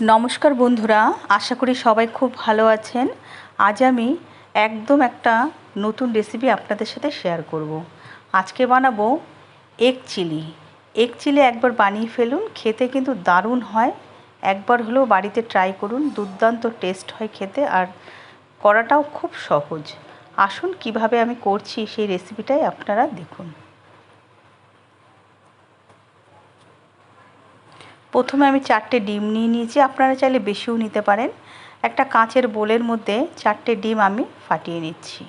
নমস্কার বন্ধুরা, আশা করি সবাই খুব ভালো আছেন। আজ আমি একদম একটা নতুন রেসিপি আপনাদের সাথে শেয়ার করব। আজকে বানাবো এগ চিলি। এগ চিলি একবার বানিয়ে ফেলুন, খেতে কিন্তু দারুণ হয়। একবার হলেও বাড়িতে ট্রাই করুন, দুর্দান্ত টেস্ট হয় খেতে, আর করাটাও খুব সহজ। আসুন কিভাবে আমি করছি সেই রেসিপিটাই আপনারা দেখুন। প্রথমে আমি 4টে ডিম নিয়ে নিয়েছি, আপনারা চাইলে বেশিও নিতে পারেন। একটা কাঁচের বোলের মধ্যে 4টে ডিম আমি ফাটিয়ে নিচ্ছি।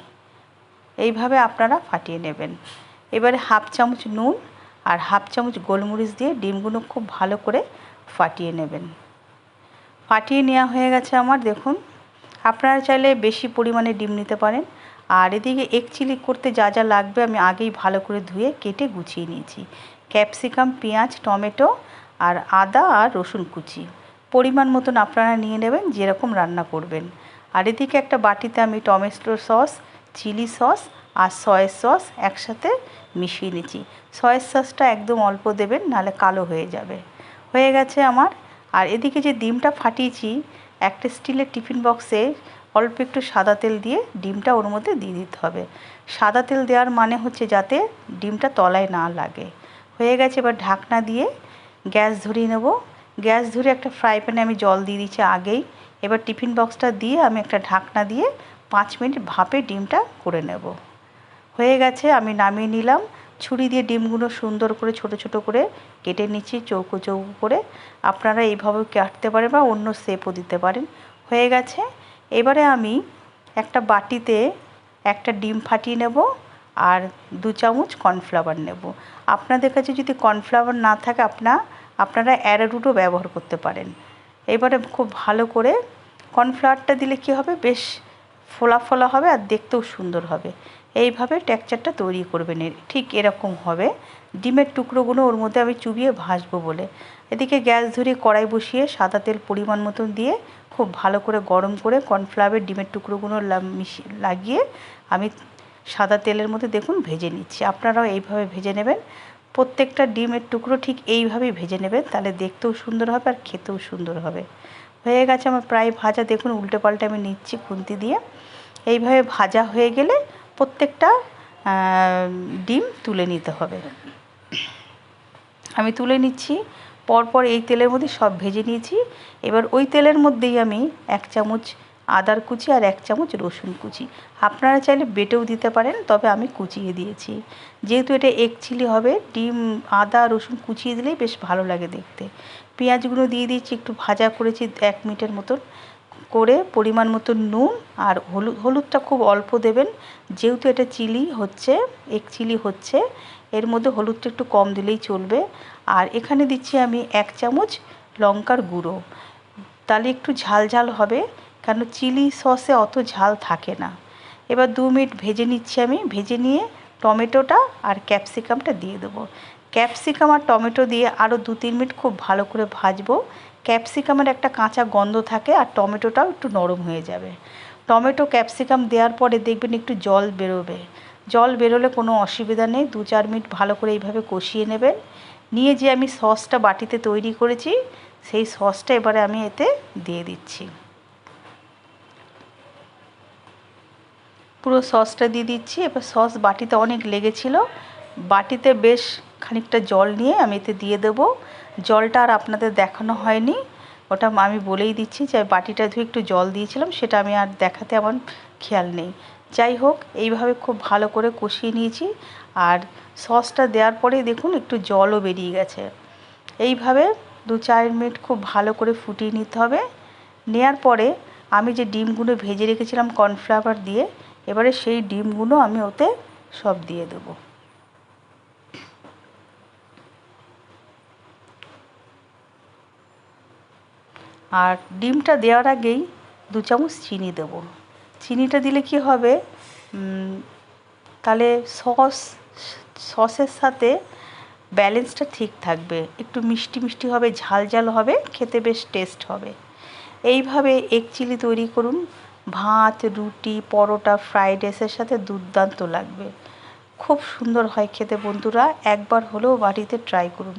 এইভাবে আপনারা ফাটিয়ে নেবেন। এবারে হাফ চামচ নুন আর হাফ চামচ গোলমরিচ দিয়ে ডিমগুলো খুব ভালো করে ফাটিয়ে নেবেন। ফাটিয়ে নেওয়া হয়ে গেছে আমার, দেখুন। আপনারা চাইলে বেশি পরিমাণে ডিম নিতে পারেন। আর এদিকে এগ চিলি করতে যা যা লাগবে আমি আগেই ভালো করে ধুয়ে কেটে গুছিয়ে নিয়েছি। ক্যাপসিকাম, পেঁয়াজ, টমেটো আর আদা আর রসুন কুচি পরিমাণ মতন আপনারা নিয়ে নেবেন, যেরকম রান্না করবেন। আর এদিকে একটা বাটিতে আমি টমেটো সস, চিলি সস আর সয়া সস একসাথে মিশিয়ে নিচ্ছি। সয়া সসটা একদম অল্প দেবেন, নাহলে কালো হয়ে যাবে। হয়ে গেছে আমার। আর এদিকে যে ডিমটা ফাটিয়েছি, একটা স্টিলের টিফিন বক্সে অল্প একটু সাদা তেল দিয়ে ডিমটা ওর মধ্যে দিয়ে দিতে হবে। সাদা তেল দেওয়ার মানে হচ্ছে যাতে ডিমটা তলায় না লাগে। হয়ে গেছে, এবার ঢাকনা দিয়ে গ্যাস ধরিয়ে নেব। গ্যাস ধরে একটা ফ্রাই প্যানে আমি জল দিয়ে দিচ্ছি আগেই। এবার টিফিন বক্সটা দিয়ে আমি একটা ঢাকনা দিয়ে 5 মিনিট ভাপে ডিমটা করে নেব। হয়ে গেছে, আমি নামিয়ে নিলাম। ছুরি দিয়ে ডিমগুলো সুন্দর করে ছোট ছোট করে কেটে নিচ্ছি, চৌকো চৌকো করে। আপনারা এইভাবেও কাটতে পারেন বা অন্য শেপও দিতে পারেন। হয়ে গেছে। এবারে আমি একটা বাটিতে একটা ডিম ফাটিয়ে নেব আর 2 চামচ কর্নফ্লাওয়ার নেব। আপনাদের কাছে যদি কর্নফ্লাওয়ার না থাকে আপনারা অ্যারারুটও ব্যবহার করতে পারেন। এবারে খুব ভালো করে কর্নফ্লাওয়ারটা দিলে কী হবে, বেশ ফোলা ফোলা হবে আর দেখতেও সুন্দর হবে। এইভাবে টেক্সচারটা তৈরি করবেন, ঠিক এরকম হবে। ডিমের টুকরোগুলো ওর মধ্যে আমি চুবিয়ে ভাজবো বলে। এদিকে গ্যাস ধরে কড়াই বসিয়ে সাদা তেল পরিমাণ মতন দিয়ে খুব ভালো করে গরম করে কর্নফ্লাওয়ারের ডিমের টুকরোগুলো লাগিয়ে আমি সাদা তেলের মধ্যে দেখুন ভেজে নিচ্ছি। আপনারাও এইভাবে ভেজে নেবেন। প্রত্যেকটা ডিমের টুকরো ঠিক এইভাবেই ভেজে নেবেন, তাহলে দেখতেও সুন্দর হবে আর খেতেও সুন্দর হবে। হয়ে গেছে আমার প্রায় ভাজা, দেখুন উল্টে পাল্টে আমি নিচ্ছি খুন্তি দিয়ে। এইভাবে ভাজা হয়ে গেলে প্রত্যেকটা ডিম তুলে নিতে হবে। আমি তুলে নিচ্ছি। পরপর এই তেলের মধ্যে সব ভেজে নিয়েছি। এবার ওই তেলের মধ্যেই আমি 1 চামচ আদার কুচি আর 1 চামচ রসুন কুচি, আপনারা চাইলে বেটেও দিতে পারেন, তবে আমি কুচিয়ে দিয়েছি। যেহেতু এটা এগ চিলি হবে, ডিম আদা রসুন কুচিয়ে দিলেই বেশ ভালো লাগে দেখতে। পেঁয়াজগুলো দিয়ে দিচ্ছি, একটু ভাজা করেছি 1 মিনিটের মতন করে। পরিমাণ মতো নুন আর হলুদটা খুব অল্প দেবেন, যেহেতু এটা চিলি হচ্ছে, এগ চিলি হচ্ছে, এর মধ্যে হলুদটা একটু কম দিলেই চলবে। আর এখানে দিচ্ছি আমি 1 চামচ লঙ্কার গুঁড়ো, তাহলে একটু ঝাল ঝাল হবে, কারণ চিলি সসে অত ঝাল থাকে না। এবার 2 মিনিট ভেজে নিচ্ছি আমি। ভেজে নিয়ে টমেটোটা আর ক্যাপসিকামটা দিয়ে দেবো। ক্যাপসিকাম আর টমেটো দিয়ে আরও 2-3 মিনিট খুব ভালো করে ভাজবো। ক্যাপসিকামের একটা কাঁচা গন্ধ থাকে আর টমেটোটাও একটু নরম হয়ে যাবে। টমেটো ক্যাপসিকাম দেওয়ার পরে দেখবেন একটু জল বেরোবে। জল বেরোলে কোনো অসুবিধা নেই, 2-4 মিনিট ভালো করে এইভাবে কষিয়ে নেবেন। নিয়ে যে আমি সসটা বাটিতে তৈরি করেছি, সেই সসটা এবারে আমি এতে দিয়ে দিচ্ছি। পুরো সসটা দিয়ে দিচ্ছি। এবার সস বাটিতে অনেক লেগেছিল, বাটিতে বেশ খানিকটা জল নিয়ে আমি এতে দিয়ে দেবো। জলটা আর আপনাদের দেখানো হয়নি, ওটা আমি বলেই দিচ্ছি যে বাটিটা ধুয়ে একটু জল দিয়েছিলাম, সেটা আমি আর দেখাতে আমার খেয়াল নেই। যাই হোক, এইভাবে খুব ভালো করে কষিয়ে নিয়েছি। আর সসটা দেওয়ার পরেই দেখুন একটু জলও বেরিয়ে গেছে। এইভাবে 2-4 মিনিট খুব ভালো করে ফুটিয়ে নিতে হবে। নেওয়ার পরে আমি যে ডিমগুলো ভেজে রেখেছিলাম কর্নফ্লাওয়ার দিয়ে, এবারে সেই ডিমগুলো আমি ওতে সব দিয়ে দেবো। আর ডিমটা দেওয়ার আগেই 2 চামচ চিনি দেবো। চিনিটা দিলে কি হবে, তাহলে সসের সাথে ব্যালেন্সটা ঠিক থাকবে, একটু মিষ্টি মিষ্টি হবে, ঝাল ঝাল হবে, খেতে বেশ টেস্ট হবে। এইভাবে এগ চিলি তৈরি করুন, ভাত, রুটি, পরোটা, ফ্রাইড রাইসের সাথে দুর্দান্ত লাগবে। খুব সুন্দর হয় খেতে বন্ধুরা, একবার হলেও বাড়িতে ট্রাই করুন।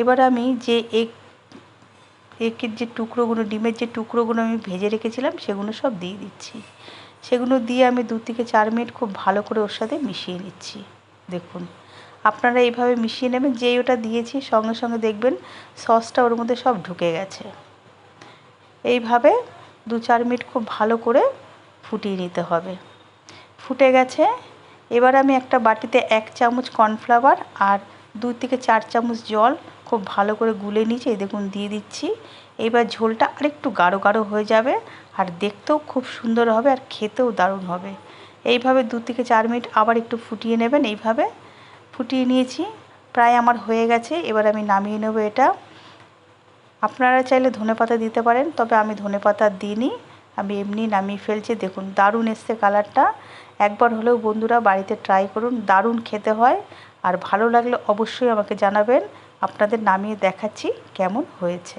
এবার আমি যে এগ একের যে টুকরোগুলো, ডিমের যে টুকরোগুলো আমি ভেজে রেখেছিলাম সেগুলো সব দিয়ে দিচ্ছি। সেগুলো দিয়ে আমি 2 থেকে 4 মিনিট খুব ভালো করে ওর সাথে মিশিয়ে নিচ্ছি। দেখুন, আপনারা এইভাবে মিশিয়ে নেবেন। যেই ওটা দিয়েছি সঙ্গে সঙ্গে দেখবেন সসটা ওর মধ্যে সব ঢুকে গেছে। এইভাবে 2-4 মিনিট খুব ভালো করে ফুটিয়ে নিতে হবে। ফুটে গেছে। এবার আমি একটা বাটিতে 1 চামচ কর্নফ্লাওয়ার আর 2 থেকে 4 চামচ জল খুব ভালো করে গুলে নিয়েছি, এই দেখুন দিয়ে দিচ্ছি। এবার ঝোলটা আরেকটু গাঢ় গাঢ় হয়ে যাবে আর দেখতেও খুব সুন্দর হবে আর খেতেও দারুণ হবে। এইভাবে 2 থেকে 4 মিনিট আবার একটু ফুটিয়ে নেবেন। এইভাবে ফুটিয়ে নিয়েছি, প্রায় আমার হয়ে গেছে। এবার আমি নামিয়ে নেব এটা। আপনারা চাইলে ধনেপাতা দিতে পারেন, তবে আমি ধনেপাতা দিইনি, আমি এমনি নামিয়ে ফেলছি। দেখুন দারুণ এসছে কালারটা। একবার হলেও বন্ধুরা বাড়িতে ট্রাই করুন, দারুণ খেতে হয়। আর ভালো লাগলে অবশ্যই আমাকে জানাবেন। আপনাদের নামিয়ে দেখাচ্ছি কেমন হয়েছে।